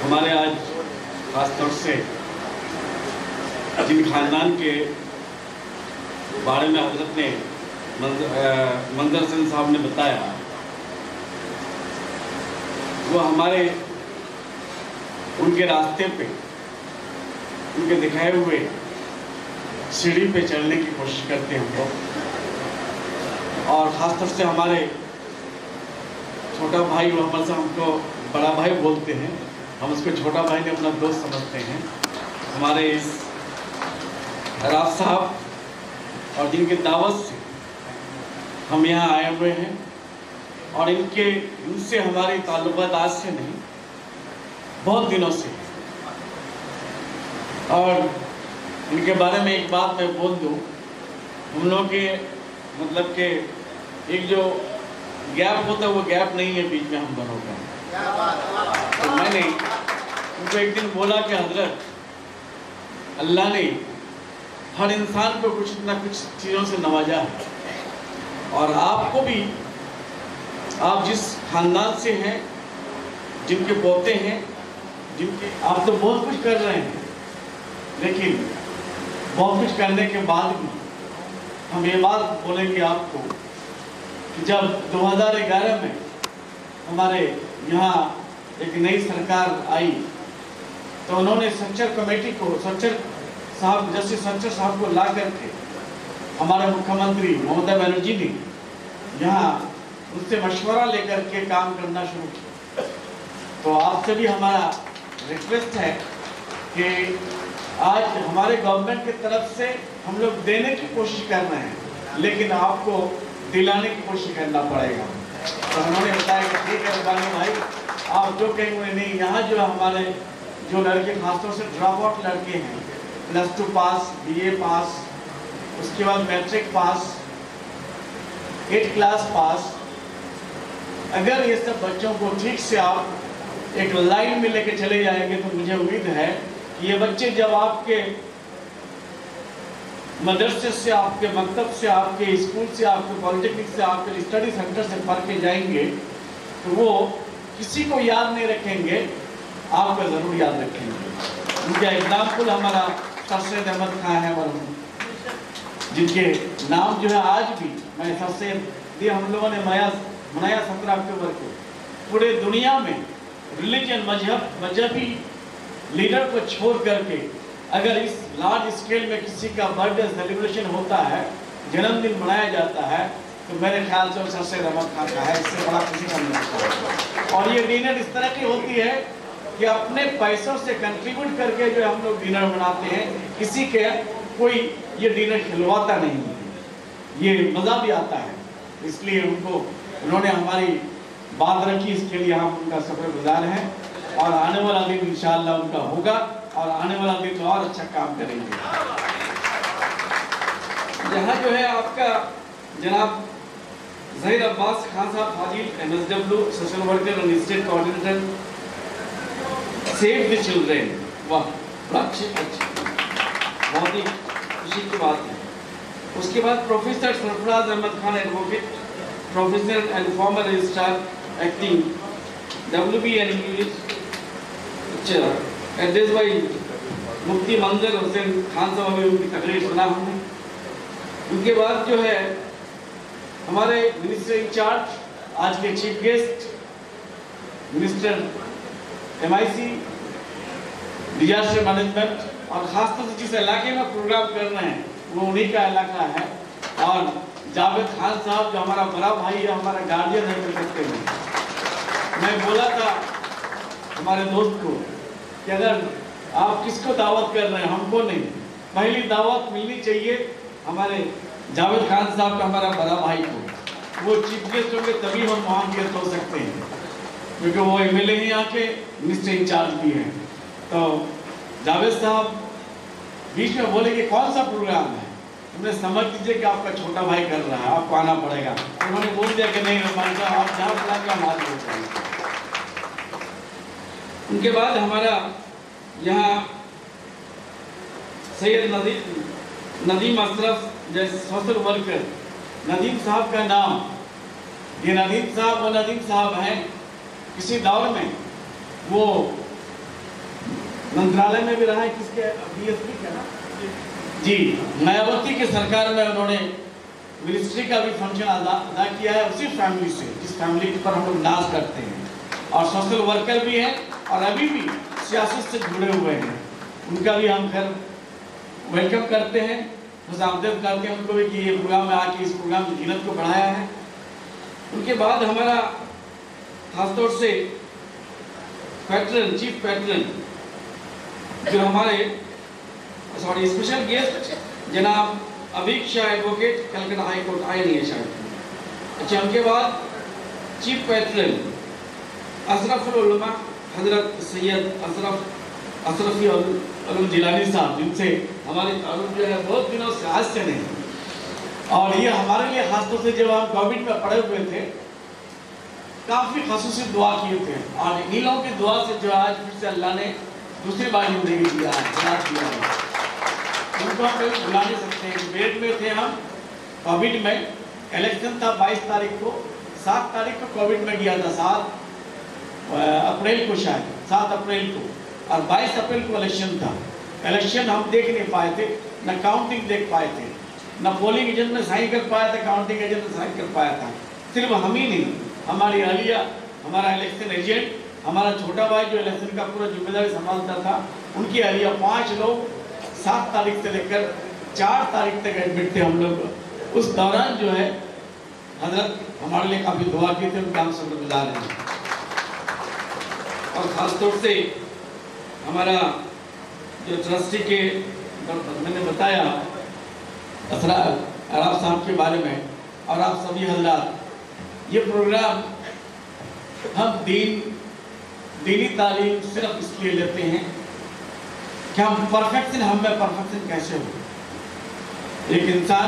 हमारे आज खासतौर से जिन खानदान के बारे में हजरत ने मंजर हसन साहब ने बताया, वो हमारे उनके रास्ते पे, उनके दिखाए हुए सीढ़ी पे चलने की कोशिश करते हैं हम लोग। और ख़ासतौर से हमारे छोटा भाई, वहाँ से हमको बड़ा भाई बोलते हैं, हम उसको छोटा भाई ने अपना दोस्त समझते हैं, हमारे इस राज साहब, और जिनके दावत से हम यहाँ आए हुए हैं। और इनसे हमारी ताल्लुकात आज से नहीं, बहुत दिनों से। और इनके बारे में एक बात मैं बोल दूँ, हम लोग के मतलब कि एक जो गैप होता है वो गैप नहीं है बीच में हम दोनों का। तो मैंने उनको एक दिन बोला कि हजरत, अल्लाह ने हर इंसान को कुछ ना कुछ चीज़ों से नवाजा है, और आपको भी, आप जिस खानदान से हैं, जिनके पोते हैं, जिनके, आप तो बहुत कुछ कर रहे हैं, लेकिन बहुत कुछ करने के बाद भी हम ये बात बोलेंगे आपको कि जब 2011 में हमारे यहाँ एक नई सरकार आई, तो उन्होंने सच्चर कमेटी को, सच्चर साहब, जस्टिस सच्चर साहब को ला करके हमारे मुख्यमंत्री ममता बनर्जी ने यहाँ उससे मशवरा लेकर के काम करना शुरू किया। तो आपसे भी हमारा रिक्वेस्ट है कि आज हमारे गवर्नमेंट की तरफ से हम लोग देने की कोशिश कर रहे हैं, लेकिन आपको दिलाने की कोशिश करना पड़ेगा। तो उन्होंने बताया कि ठीक है बानी भाई, आप जो कहेंगे नहीं। यहाँ जो हमारे जो लड़के, खासतौर से ड्रॉप आउट लड़के हैं, +2 पास, BA पास, उसके बाद मैट्रिक पास, 8 क्लास पास, अगर ये सब बच्चों को ठीक से आप एक लाइन में लेके चले जाएंगे तो मुझे उम्मीद है कि ये बच्चे जब आपके मदरसे से, आपके मकतब से, आपके स्कूल से, आपके पॉलिटेक्निक से, आपके स्टडी सेंटर से पढ़ के जाएंगे तो वो किसी को याद नहीं रखेंगे, आपको ज़रूर याद रखेंगे। उनका एग्जाम्पल हमारा सर अहमद खान है, और जिनके नाम जो है आज भी मैं सबसे दिए, हम लोगों ने मनाया 17 अक्टूबर को। पूरे दुनिया में रिलीजन, मजहबी लीडर को छोड़ करके अगर इस लार्ज स्केल में किसी का बर्थडे सेलिब्रेशन होता है, जन्मदिन मनाया जाता है, तो मेरे ख्याल से सर सैयद अहमद खान का है। इससे बड़ा किसी का नहीं होता। और ये डिनर इस तरह की होती है कि अपने पैसों से कंट्रीब्यूट करके जो हम लोग डिनर बनाते हैं, किसी के कोई ये डिनर खिलवाता नहीं है, ये मज़ा भी आता है। इसलिए उन्होंने हमारी बात रखी, इसके लिए हम उनका शुक्रगुजार हैं। और आने वाला दिन इंशाअल्लाह उनका होगा, और आने वाला दिन और अच्छा काम करेंगे। यहाँ जो है आपका जनाब ज़हीर अब्बास खान साहब फाजिल, MSW सोशल वर्कर और state coordinator save the children. वाह, बड़ा अच्छी, बहुत ही खुशी की बात है। उसके बाद professor Sarfaraz Ahmad Khan, advocate, professor and former registrar acting WB and English, address by Mufti Manzar Hussain Khan साहब, अभी उनकी तकरीर सुना हमने। उनके बाद जो है हमारे मिनिस्टर इंचार्ज, आज के chief guest minister MIC, disaster management, और खासतौर से जिस इलाके में प्रोग्राम कर रहे हैं वो उन्हीं का इलाका है। और जावेद खान साहब जो हमारा बड़ा भाई है, हमारा गार्जियन है, कर सकते हैं। मैं बोला था हमारे दोस्त को कि अगर आप किसको दावत कर रहे हैं, हमको नहीं, पहली दावत मिलनी चाहिए हमारे जावेद खान साहब का, हमारा बड़ा भाई को। वो चीफ गेस्ट होंगे तभी हम वहाँ गेस्ट हो सकते हैं, क्योंकि वो MLA ही यहाँ के मिनिस्टर इंचार्ज भी हैं। तो जावेद साहब बीच में बोले कि कौन सा प्रोग्राम है, हमने समझ लीजिए कि आपका छोटा भाई कर रहा है, आपको आना पड़ेगा। उन्होंने बोल दिया कि नहीं रहमान साहब, आप जहाँ बुलाएंगे हम हाजिर हो जाएंगे। उनके बाद हमारा यहाँ सैयद नदीम अशरफ जैसे सोशल वर्कर, नदीम साहब का नाम, ये नदीम साहब वो नदीम साहब हैं, किसी दौर में वो मंत्रालय में भी रहा है, किसके DSP का ना जी, मायावती की सरकार में उन्होंने मिनिस्ट्री का भी फंक्शन अदा किया है, उसी फैमिली से जिस फैमिली पर हम लोग नाज करते हैं, और सोशल वर्कर भी हैं और अभी भी सियासत से जुड़े हुए हैं। उनका भी हम खैर वेलकम करते हैं, खुशामदीद करते हैं उनको भी कि ये प्रोग्राम में आके इस प्रोग्राम की जीनत को बढ़ाया है। उनके बाद हमारा खासतौर से पैटर्न, चीफ पैटर्न जो हमारे स्पेशल गेस्ट जनाब Abik Shah advocate, Calcutta high court आए नहीं है शायद। अच्छा, उनके बाद चीफ पैटर्न अशरफुल उलमा हजरत सैयद अशरफी उलूम जिलानी साहब, जिनसे हमारे ताल्लुक जो है बहुत दिनों से, आज से नहीं, और ये हमारे लिए खासतौर से जब हम कोविड में पड़े हुए थे काफ़ी खसूसी दुआ किए थे, और इन्हीं लोगों की दुआ से जो आज फिर से अल्लाह ने दूसरी बार जिंदगी दिया है, उनको हम कभी भुला नहीं सकते हैं। वेट में थे हम कोविड में, इलेक्शन था 22 तारीख को, 7 तारीख को कोविड में गया था, 7 अप्रैल को शायद, 7 अप्रैल को, और 22 अप्रैल को इलेक्शन था। इलेक्शन हम देख नहीं पाए थे, न काउंटिंग देख पाए थे, न पोलिंग एजेंट ने साइन कर पाया था, काउंटिंग एजेंट ने साइन कर पाया था। सिर्फ हम ही नहीं, हमारी अहलिया, हमारा इलेक्शन एजेंट, हमारा छोटा भाई जो इलेक्शन का पूरा जिम्मेदारी संभालता था, उनकी अहलिया, 5 लोग 7 तारीख से लेकर 4 तारीख तक एडमिट थे हम लोग। उस दौरान जो है हजरत हमारे लिए काफ़ी दुआ की थी, उनका हम शुक्रगुजार हैं। और ख़ासतौर से हमारा जो ट्रस्टी के मैंने बताया असरार आराफ साहब के बारे में, और आप सभी हजरात, ये प्रोग्राम हम दीनी तालीम सिर्फ इसलिए लेते हैं कि हम परफेक्शन, हम में परफेक्शन कैसे हो। एक इंसान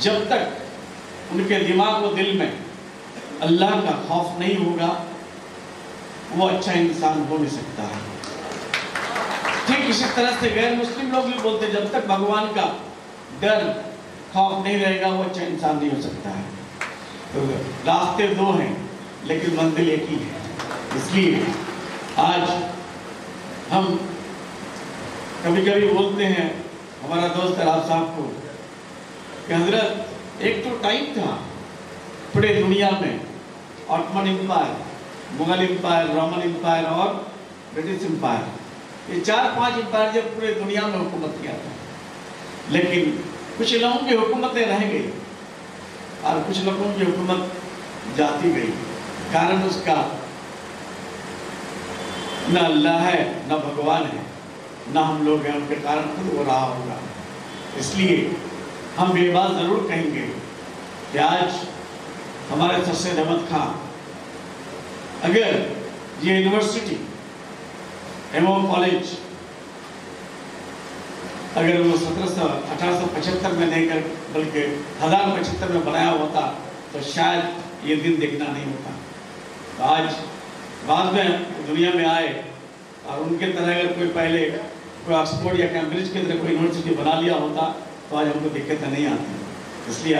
जब तक उनके दिमाग और दिल में अल्लाह का खौफ नहीं होगा वो अच्छा इंसान हो नहीं सकता है। ठीक इसी तरह से गैर मुस्लिम लोग भी बोलते हैं जब तक भगवान का डर खौफ नहीं रहेगा वो अच्छा इंसान नहीं हो सकता है। तो रास्ते 2 हैं लेकिन मंजिल एक ही है। इसलिए आज हम कभी कभी बोलते हैं हमारा दोस्त आराफ साहब को कि हजरत एक तो टाइम था पूरे दुनिया में, Ottoman empire, Mughal empire, Roman empire और ब्रिटिश एम्पायर, ये 4-5 एम्पायर जब पूरे दुनिया में हुकूमत किया था, लेकिन कुछ लोगों की हुकूमतें रह गई और कुछ लोगों की हुकूमत जाती गई। कारण उसका न अल्लाह है न भगवान है न हम लोग हैं, उनके कारण खुद हो रहा होगा। इसलिए हम ये बात ज़रूर कहेंगे कि आज हमारे सर अहमद खान अगर ये यूनिवर्सिटी एवं कॉलेज अगर वो 1875 में नहीं कर बल्कि 1075 में बनाया होता तो शायद ये दिन देखना नहीं होता। तो आज बाद में दुनिया में आए और उनके तरह अगर कोई पहले कोई ऑक्सफोर्ड या कैम्ब्रिज की तरह कोई यूनिवर्सिटी बना लिया होता तो आज हमको दिक्कतें नहीं आती। इसलिए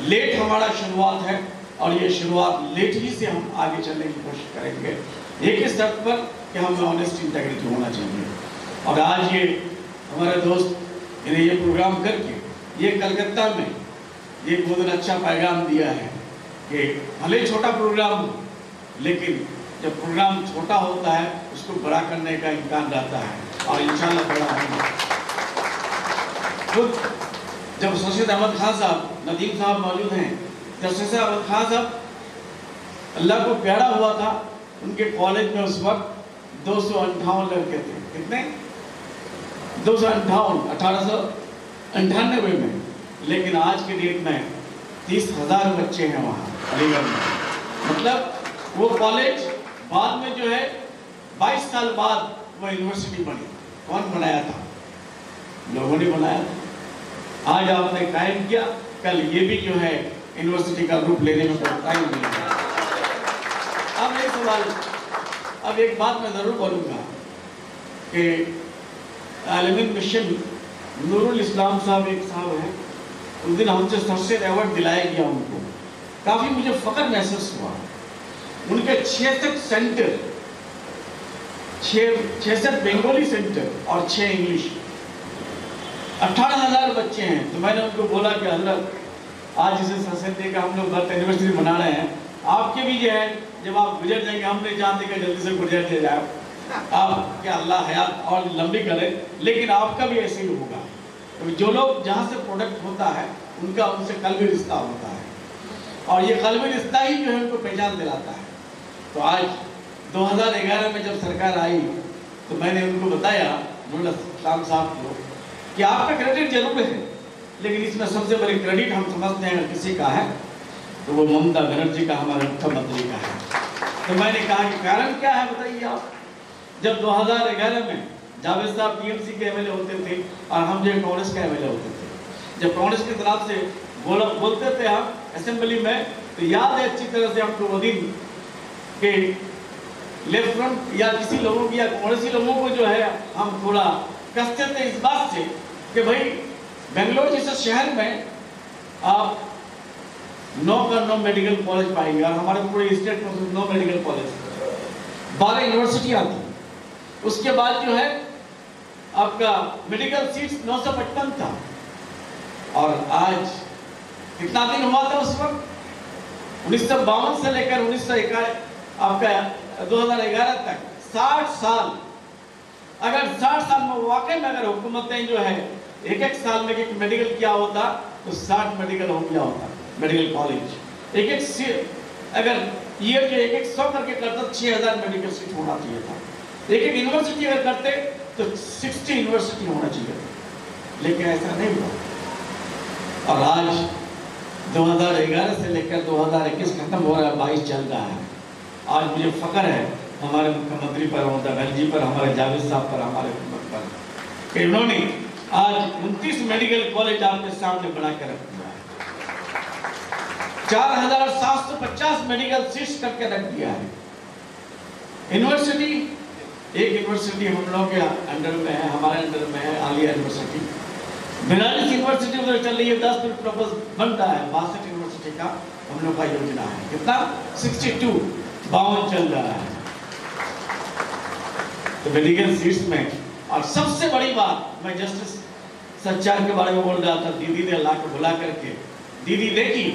लेट हमारा शुरुआत है और ये शुरुआत लेट ही से हम आगे चलने की कोशिश करेंगे, एक ही शर्त पर कि हमें ऑनेस्ट इंटेग्रिटी होना चाहिए। और आज ये हमारे दोस्त इन्हें ये प्रोग्राम करके ये कलकत्ता में ये बहुत अच्छा पैगाम दिया है कि भले छोटा प्रोग्राम हो लेकिन जब प्रोग्राम छोटा होता है उसको बड़ा करने का इम्कान रहता है और इंशाल्लाह बड़ा होगा। खुद जब सर अहमद खान साहब, नदीम साहब मौजूद हैं, जब सर अहमद खान साहब अल्लाह को प्यारा हुआ था, उनके कॉलेज में उस वक्त 258 लड़के थे। कितने? 258, 1898 में। लेकिन आज के डेट में 30,000 बच्चे हैं वहाँ अलीगढ़ में। मतलब वो कॉलेज बाद में जो है 22 साल बाद वो यूनिवर्सिटी बनी। कौन बनाया था? लोगों ने बनाया था। आज आपने कायम किया, कल ये भी जो है यूनिवर्सिटी का रूप लेने में बहुत टाइम मिलेगा। अब एक सवाल, अब एक बात मैं ज़रूर बोलूँगा कि आलमी मिशन नूरुल इस्लाम साहब एक साहब हैं, उस दिन हमसे सबसे अवार्ड दिलाया गया उनको। काफ़ी मुझे फ़ख्र महसूस हुआ। उनके 66 सेंटर 66 बंगाली सेंटर और 6 इंग्लिश, 18,000 बच्चे हैं। तो मैंने उनको बोला कि हजरत आज इसे सरस्वती का हम लोग बर्थ एनिवर्सरी मना रहे हैं, आपके भी जो है जब आप गुजर जाएंगे हम नहीं चाहते कि जल्दी से गुजर जाए, आप क्या अल्लाह हयात और लंबी करे, लेकिन आपका भी ऐसे ही होगा। तो जो लोग जहाँ से प्रोडक्ट होता है उनका उनसे कल्बी रिश्ता होता है, और ये कल्बी रिश्ता ही जो है उनको पहचान दिलाता है। तो आज 2011 में जब सरकार आई तो मैंने उनको बताया शाम साहब को कि आपका क्रेडिट जरूर है, लेकिन इसमें सबसे बड़ी क्रेडिट हम समझते हैं अगर किसी का है तो वो ममता बनर्जी का, हमारे मुख्यमंत्री का है। तो मैंने कहा कि कारण क्या है बताइए आप। जब 2011 में जावेद साहब टीएमसी के एमएलए होते थे और हम जो कांग्रेस के एमएलए होते थे, जब कांग्रेस की तरफ से बोलते थे हम असेंबली में, तो याद है अच्छी तरह से हमको वो दिन के लेफ्ट फ्रंट या किसी लोगों की या कांग्रेसी लोगों को जो है हम थोड़ा कसते थे इस बात से कि भाई बेंगलोर जैसे शहर में आप 9 मेडिकल कॉलेज पाएंगे, और हमारे पूरे स्टेट में 9 मेडिकल कॉलेज, 12 यूनिवर्सिटी आती। उसके बाद जो है आपका मेडिकल सीट्स 955 था, और आज कितना दिन हुआ था उस वक्त 1952 से लेकर 1911 आपका 2011 तक 60 साल। अगर 60 साल में वाकई में अगर हुकूमतें जो है एक साल में एक मेडिकल किया होता तो 60 मेडिकल हो गया होता, मेडिकल कॉलेज एक अगर ईयर के एक 100 करके करता 6000 मेडिकल सीट होना चाहिए था। एक यूनिवर्सिटी अगर करते तो 60 यूनिवर्सिटी होना चाहिए था, लेकिन ऐसा नहीं हुआ। और आज 2011 से लेकर 2021 खत्म हो रहा है, 22 चल रहा है। आज मुझे फख्र है हमारे मुख्यमंत्री पर, ममता बनर्जी पर, हमारे जावेद साहब पर, हमारे हुकूमत पर कि इन्होंने आज 29 मेडिकल कॉलेज आपके सामने बना कर रख दिया है, 4750 मेडिकल सीट्स करके रख दिया है। यूनिवर्सिटी, एक यूनिवर्सिटी हम लोग के अंडर में है, हमारे अंडर में है आलिया यूनिवर्सिटी। 42 यूनिवर्सिटी उधर चल रही है, 10 प्रपोज बन रहा है, 62 यूनिवर्सिटी का हम लोग का योजना है। कितना 62 चल रहा है तो मेडिकल सीट्स में। और सबसे बड़ी बात, मैं जस्टिस सच्चार के बारे में बोल रहा था, दीदी ने अल्लाह को बुला करके, दीदी देखी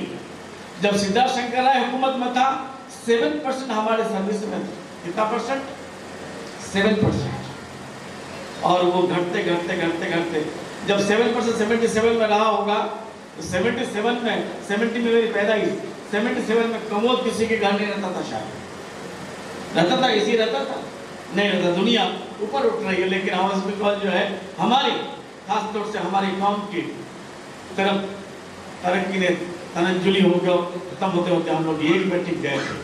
जब सिद्धार्थ शंकर राय हुकूमत में था 7% हमारे सर्विस में था। कितना परसेंट? 7%। और वो घटते घटते घटते घटते जब 7% 77 में रहा होगा तो 77 में 70 में मेरी पैदाइश, 77 में कमोद किसी के घर नहीं रहता था, शायद रहता था, इसी रहता था नहीं रहता। दुनिया ऊपर उठ रही है, लेकिन आवाज बिल्कुल जो है हमारी खास तौर से हमारी कौम की तरफ तरक्की ने तनजुली हो गया, खत्म होते होते हम लोग एक में टिक गए थे।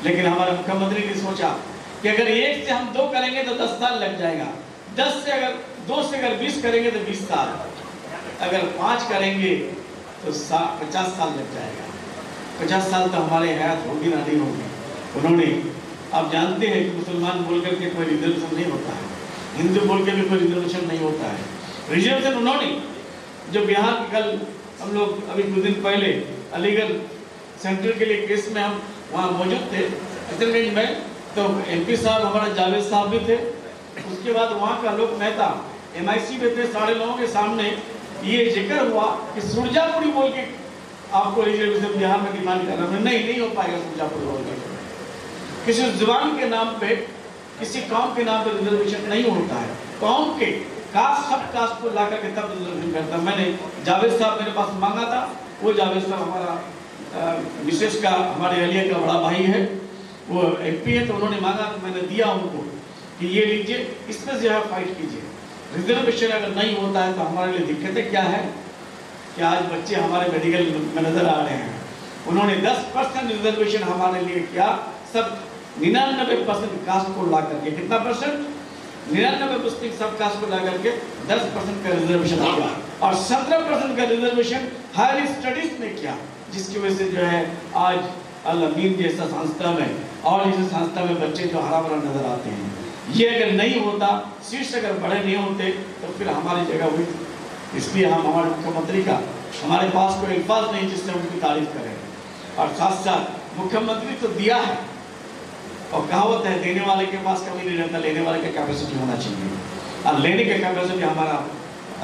लेकिन हमारे मुख्यमंत्री ने सोचा कि अगर 1 से हम 2 करेंगे तो 10 साल लग जाएगा, 2 से अगर 20 करेंगे तो 20 साल, अगर 5 करेंगे तो 50 साल लग जाएगा। 50 साल तो हमारे हयात होगी ना, नहीं होगी। उन्होंने, आप जानते हैं कि मुसलमान बोल करके कोई रिजर्वेशन नहीं होता है, हिंदू बोल के भी कोई रिजर्वेशन नहीं होता है। रिजर्वेशन उन्होंने जो बिहार के, कल हम लोग अभी कुछ दिन पहले अलीगढ़ सेंटर के लिए केस में हम वहाँ मौजूद थे किशनगंज में, तो MP साहब हमारे जावेद साहब भी थे, उसके बाद वहाँ का लोक नेता MIC में थे। सारे लोगों के सामने ये जिक्र हुआ कि सुरजापुरी बोल के आपको रिजर्वेशन बिहार में डिमांड करना, नहीं हो पाएगा। सुरजापुरी बोल के किसी जुबान के नाम पे, किसी कौम के नाम पे रिजर्वेशन नहीं होता है। कौम के कास्ट, सब कास्ट को ला करके तब रिजर्वेशन करता। मैंने जावेद साहब मेरे पास मांगा था, वो जावेद साहब हमारा विशेष का, हमारे एरिया का बड़ा भाई है, वो MP है, तो उन्होंने मांगा तो मैंने दिया उनको कि ये लीजिए, इसमें जो है फाइट कीजिए। रिजर्वेशन अगर नहीं होता है तो हमारे लिए दिक्कतें क्या है कि आज बच्चे हमारे मेडिकल में नजर आ रहे हैं। उन्होंने 10% रिजर्वेशन हमारे लिए किया, सब 99% कास्ट को ला करके, कितना परसेंट? 99% सब कास्ट को ला करके 10% का रिजर्वेशन किया, और 17% का रिजर्वेशन हायर स्टडीज में किया, जिसकी वजह से जो है आज अल-अमीन जैसा संस्था में और जैसे संस्था में बच्चे जो हरा भरा नजर आते हैं। ये अगर नहीं होता, शीर्ष अगर बड़े नहीं होते तो फिर हमारी जगह हुई। इसलिए हम हमारे मुख्यमंत्री का, हमारे पास कोई अल्फाज नहीं जिससे उनकी तारीफ करें। और साथ साथ मुख्यमंत्री तो दिया है, और कहावत है, देने वाले के पास कमी नहीं रहता, लेने वाले का कैपेसिटी होना चाहिए। और लेने का कैपेसिटी हमारा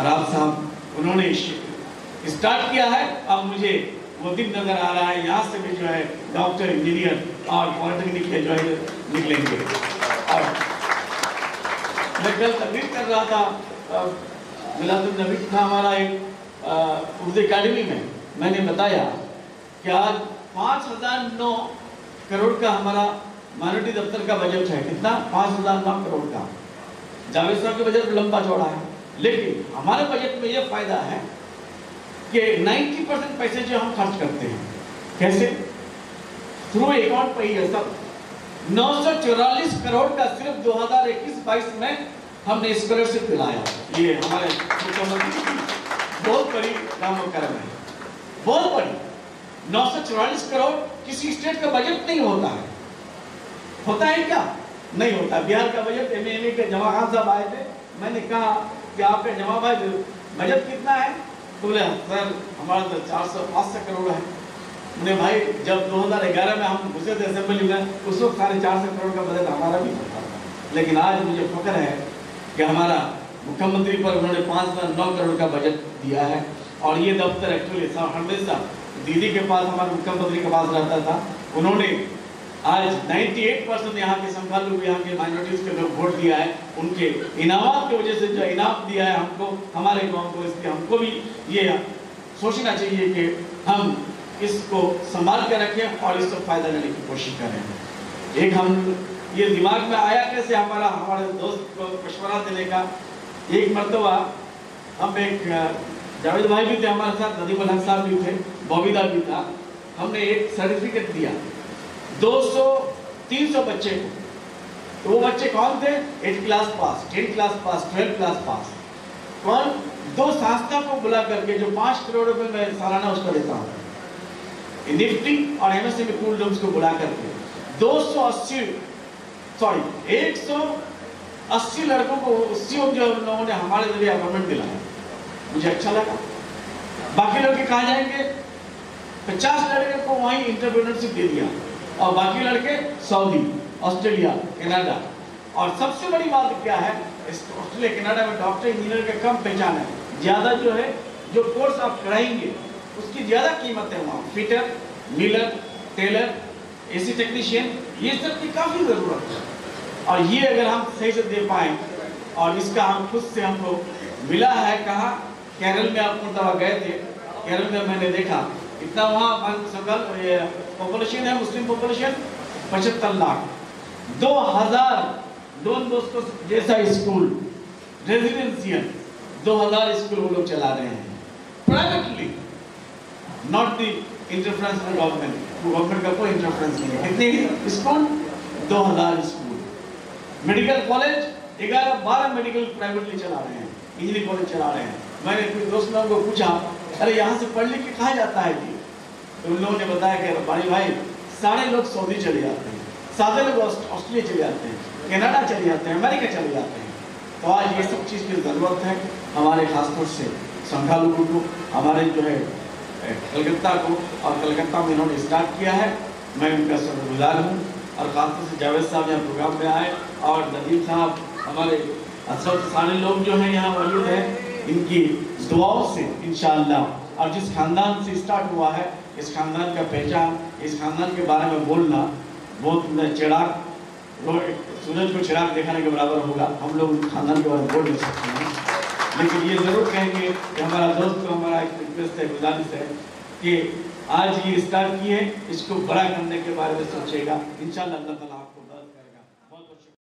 राव साहब उन्होंने स्टार्ट किया है। अब मुझे वो दिन नजर आ रहा है, यहाँ से भी जो है डॉक्टर, इंजीनियर और पॉलिटेक्निक के जो है निकलेंगे। और मैं कल तकरीर कर रहा था, मिलादुन नबी था हमारा एक उर्दू अकादमी में, मैंने बताया कि आज 5,009 करोड़ का हमारा माइनॉरिटी दफ्तर का बजट है। कितना? 5,009 करोड़ का। जावेद साहब के बजट लंबा चौड़ा है, लेकिन हमारे बजट में यह फायदा है कि 90% पैसे जो हम खर्च करते हैं, कैसे? थ्रू अकाउंट पे ही है सब। 944 करोड़ का सिर्फ 2021-22 में हमने स्कॉलरशिप दिलाया। ये हमारे मुख्यमंत्री की बहुत बड़ी काम कर्म है, बहुत बड़ी। 944 करोड़ किसी स्टेट का बजट नहीं होता है। होता है क्या? नहीं होता। बिहार का बजट एमए के जमा खान साहब आए थे, मैंने कहा कि आपका जमा भाई बजट कितना है? बोले सर हमारा तो 400-500 करोड़ है। मैंने भाई जब 2011 में हम घुसे थे असेंबली में, उस वक्त 450 करोड़ का बजट हमारा भी होता था। लेकिन आज मुझे फख्र है कि हमारा मुख्यमंत्री पर उन्होंने 5,009 करोड़ का बजट दिया है। और ये दफ्तर एक्चुअली हमेशा दीदी के पास, हमारे मुख्यमंत्री के पास रहता था। उन्होंने आज 98% यहाँ के संख्यालघु, यहाँ के माइनॉरिटीज के लोग वोट दिया है। उनके इनामात की वजह से जो इनाम दिया है हमको, हमारे गांव को, इसलिए हमको भी ये सोचना चाहिए कि हम इसको संभाल के रखें और इससे फायदा लेने की कोशिश करें। एक हम ये दिमाग में आया कैसे, हमारे दोस्त को मशवरा देने का। एक मरतबा हम एक जावेद भाई भी थे हमारे साथ, नदीम अल हक साहब भी थे, बॉबीदा भी था। हमने एक सर्टिफिकेट दिया 200-300 बच्चे को। तो वो बच्चे कौन थे? 8th class pass, 10th class pass, 12th class pass. कौन? 2 संस्था को बुला करके, जो 5 करोड़ रुपए में सालाना उसको देता हूँ, निफ्टी और एमएसएमई कूल डोम्स को बुला करके 180 लड़कों को उसी जो लोगों ने हमारे जरिए अपॉइंटमेंट दिलाया। मुझे अच्छा लगा। बाकी लड़के कहाँ जाएंगे? 50 लड़के को वहीं इंटरप्रेन्योरशिप दे दिया, और बाकी लड़के सऊदी, ऑस्ट्रेलिया, कनाडा। और सबसे बड़ी बात क्या है, ऑस्ट्रेलिया कनाडा में डॉक्टर, इंजीनियर का कम पहचान है, ज्यादा जो है जो कोर्स आप कराएंगे उसकी ज्यादा कीमत है वहाँ। Fitter, miller, tailor, AC technician, ये सब की काफी जरूरत है। और ये अगर हम सही से दे पाए, और इसका हम खुद से हमको मिला है। कहा? केरल में आप मुर्तबा गए थे, केरल में मैंने देखा इतना वहाँ पॉपुलेशन है, Muslim population 75 lakh. 2000 Don Bosco जैसा स्कूल, रेजिडेंशियल 2000 स्कूल वो लोग चला रहे हैं privately, not the interference of government. Government का कोई इंटरफेरेंस नहीं है। कितने school? 2000 school. Medical college 11-12 medical privately चला रहे हैं, इंजीनियरिंग कॉलेज चला रहे हैं। मैंने अपने दोस्त लोगों को पूछा, अरे यहाँ से पढ़ लिख के कहाँ जाता है जी? तो उन लोगों ने बताया कि भाई सारे लोग सऊदी चले जाते हैं, सारे लोग ऑस्ट्रेलिया चले जाते हैं, कनाडा चले जाते हैं, अमेरिका चले जाते हैं। तो आज ये सब चीज़ की ज़रूरत है हमारे खासतौर से संख्यालघु को, हमारे जो है कलकत्ता को। और कलकत्ता में इन्होंने स्टार्ट किया है, मैं उनका शुक्रगुजार हूँ। और खासतौर से जावेद साहब यहाँ प्रोग्राम में आए, और नदीम साहब, हमारे सब सारे लोग जो हैं यहाँ मौजूद हैं, इनकी दुआओं से इंशाअल्लाह। और जिस खानदान से स्टार्ट हुआ है, इस खानदान का पहचान, इस खानदान के बारे में बोलना बहुत चिराग, सूरज को चिराग दिखाने के बराबर होगा। हम लोग खानदान के बारे में बोल नहीं सकते हैं, लेकिन ये ज़रूर कहेंगे कि हमारा दोस्त को हमारा एक रिक्वेस्ट है, गुजारिश है कि आज ये स्टार्ट किए, इसको बड़ा करने के बारे में सोचेगा इंशाअल्लाह। अल्लाह ताला